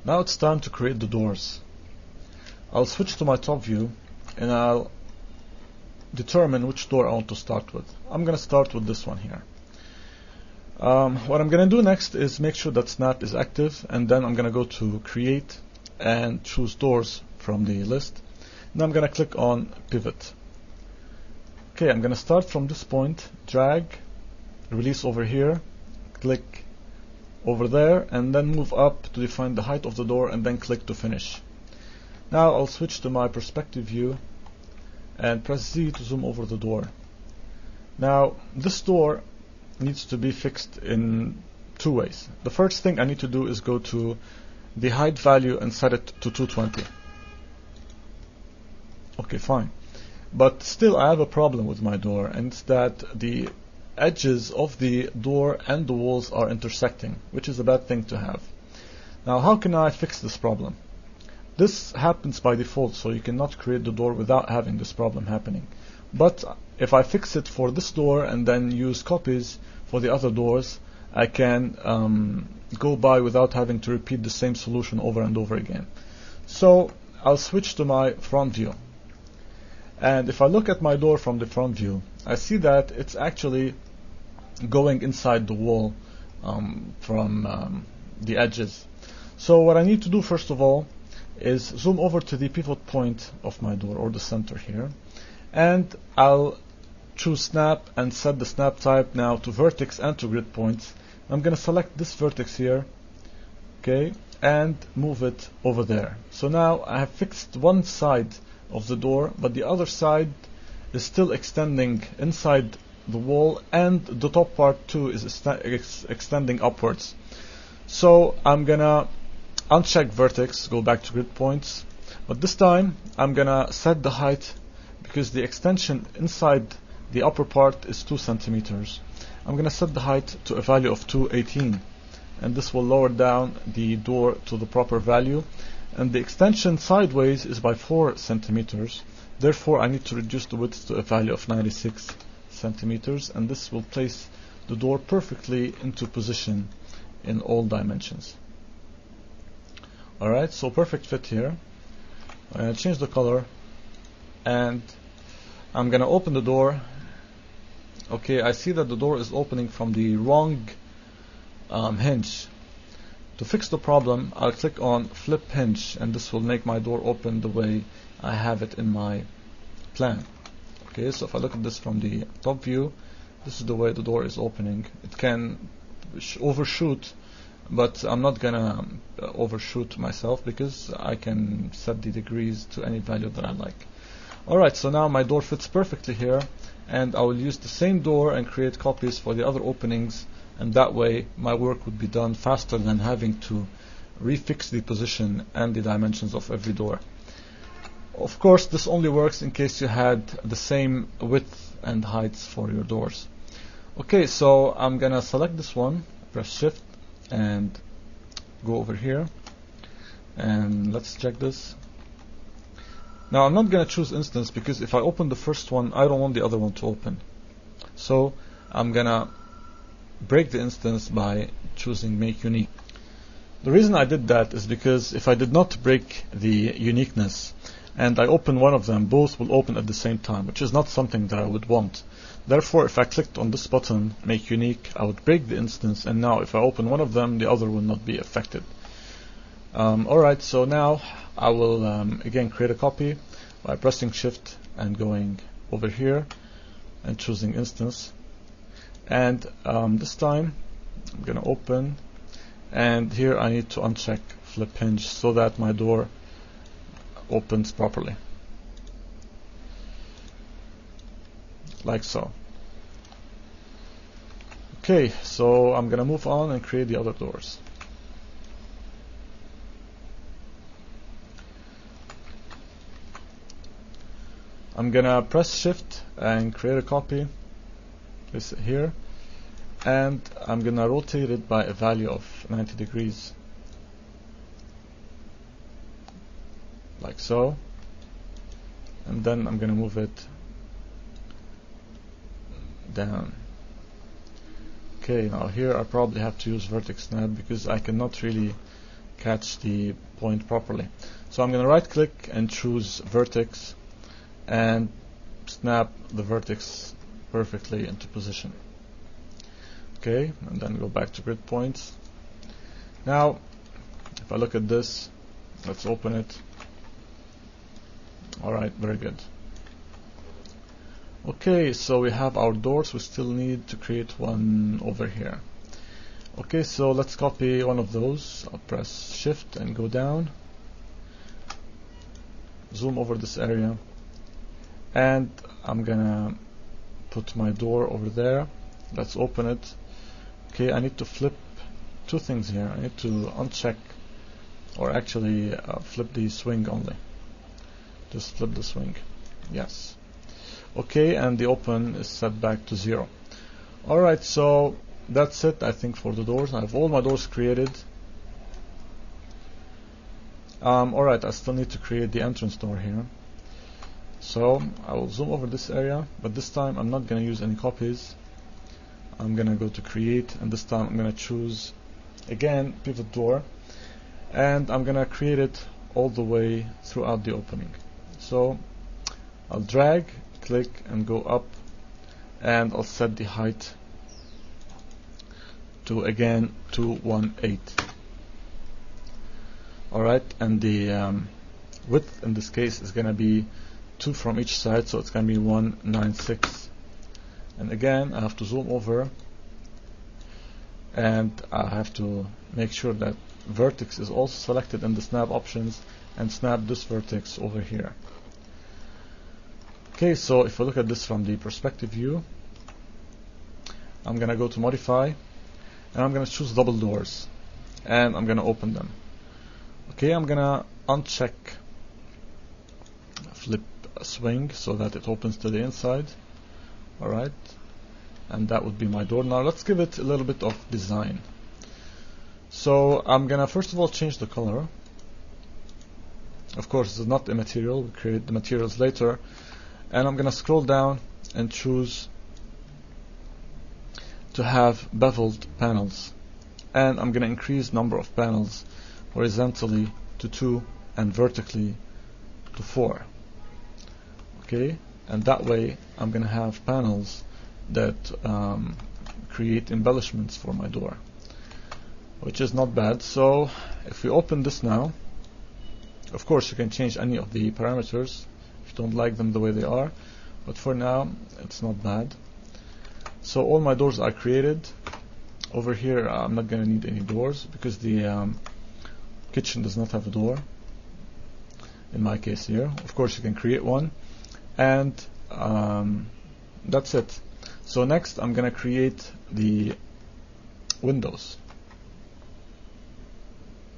Now it's time to create the doors. I'll switch to my top view and I'll determine which door I want to start with. I'm going to start with this one here. What I'm going to do next is make sure that snap is active, and then I'm going to go to create and choose doors from the list. Now I'm going to click on pivot. Okay, I'm going to start from this point, drag, release over here, click over there, and then move up to define the height of the door, and then click to finish. Now I'll switch to my perspective view and press Z to zoom over the door. Now this door needs to be fixed in two ways. The first thing I need to do is go to the height value and set it to 220. Okay, fine. But still I have a problem with my door, and it's that the edges of the door and the walls are intersecting, which is a bad thing to have. Now how can I fix this problem? This happens by default, so you cannot create the door without having this problem happening. But if I fix it for this door and then use copies for the other doors, I can go by without having to repeat the same solution over and over again. So I'll switch to my front view. And if I look at my door from the front view, I see that it's actually going inside the wall from the edges. So what I need to do first of all is zoom over to the pivot point of my door, or the center here, and I'll choose snap and set the snap type now to vertex and to grid points. I'm going to select this vertex here, okay, and move it over there. So now I have fixed one side of the door, but the other side is still extending inside the wall, and the top part too is extending upwards. So I'm gonna uncheck vertex, go back to grid points, but this time I'm gonna set the height, because the extension inside the upper part is 2 centimeters. I'm gonna set the height to a value of 218, and this will lower down the door to the proper value. And the extension sideways is by 4 centimeters. Therefore I need to reduce the width to a value of 96 centimeters, and this will place the door perfectly into position in all dimensions. Alright, so perfect fit here. I'm going to change the color, and I'm going to open the door. Okay, I see that the door is opening from the wrong hinge. To fix the problem, I'll click on flip hinge, and this will make my door open the way I have it in my plan. Okay, so if I look at this from the top view, this is the way the door is opening. It can overshoot, but I'm not gonna overshoot myself, because I can set the degrees to any value that I like. Alright, so now my door fits perfectly here, and I will use the same door and create copies for the other openings, and that way my work would be done faster than having to refix the position and the dimensions of every door. Of course, this only works in case you had the same width and heights for your doors. Okay, so I'm gonna select this one, press shift and go over here, and let's check this. Now I'm not gonna choose instance, because if I open the first one I don't want the other one to open. So I'm gonna break the instance by choosing make unique. The reason I did that is because if I did not break the uniqueness and I open one of them, both will open at the same time, which is not something that I would want. Therefore, if I clicked on this button, make unique, I would break the instance, and now if I open one of them, the other will not be affected. Alright, so now I will again create a copy by pressing shift and going over here and choosing instance. And this time I'm gonna open, and here I need to uncheck flip hinge so that my door opens properly, like so. Okay, so I'm gonna move on and create the other doors. I'm gonna press shift and create a copy, place it here, and I'm gonna rotate it by a value of 90 degrees, like so, and then I'm gonna move it down. Okay, now here I probably have to use vertex snap, because I cannot really catch the point properly. So I'm going to right click and choose vertex and snap the vertex perfectly into position. Okay, and then go back to grid points. Now if I look at this, let's open it. Alright, very good. Okay, so we have our doors. We still need to create one over here. Okay, so let's copy one of those. I'll press shift and go down, zoom over this area, and I'm gonna put my door over there. Let's open it. Okay, I need to flip two things here. I need to uncheck, or actually flip the swing only. Just flip the swing. Yes. Okay, and the open is set back to 0. Alright, so that's it, I think, for the doors. I have all my doors created. Alright, I still need to create the entrance door here. So I will zoom over this area, but this time I'm not going to use any copies. I'm going to go to create, and this time I'm going to choose again pivot door, and I'm going to create it all the way throughout the opening. So I'll drag, click, and go up, and I'll set the height to again 218. Alright, and the width in this case is going to be 2 from each side, so it's going to be 196. And again, I have to zoom over, and I have to make sure that vertex is also selected in the snap options, and snap this vertex over here. Okay, so if we look at this from the perspective view, I'm going to go to modify, and I'm going to choose double doors, and I'm going to open them. Okay, I'm going to uncheck flip swing so that it opens to the inside. Alright, and that would be my door. Now let's give it a little bit of design. So I'm going to first of all change the color. Of course, this is not a material, we create the materials later. And I'm going to scroll down and choose to have beveled panels, and I'm going to increase number of panels horizontally to 2 and vertically to 4. Okay, and that way I'm going to have panels that create embellishments for my door, which is not bad. So if we open this now, of course you can change any of the parameters if you don't like them the way they are, but for now it's not bad. So all my doors are created. Over here I'm not going to need any doors because the kitchen does not have a door in my case here. Of course you can create one, and that's it. So next I'm going to create the windows.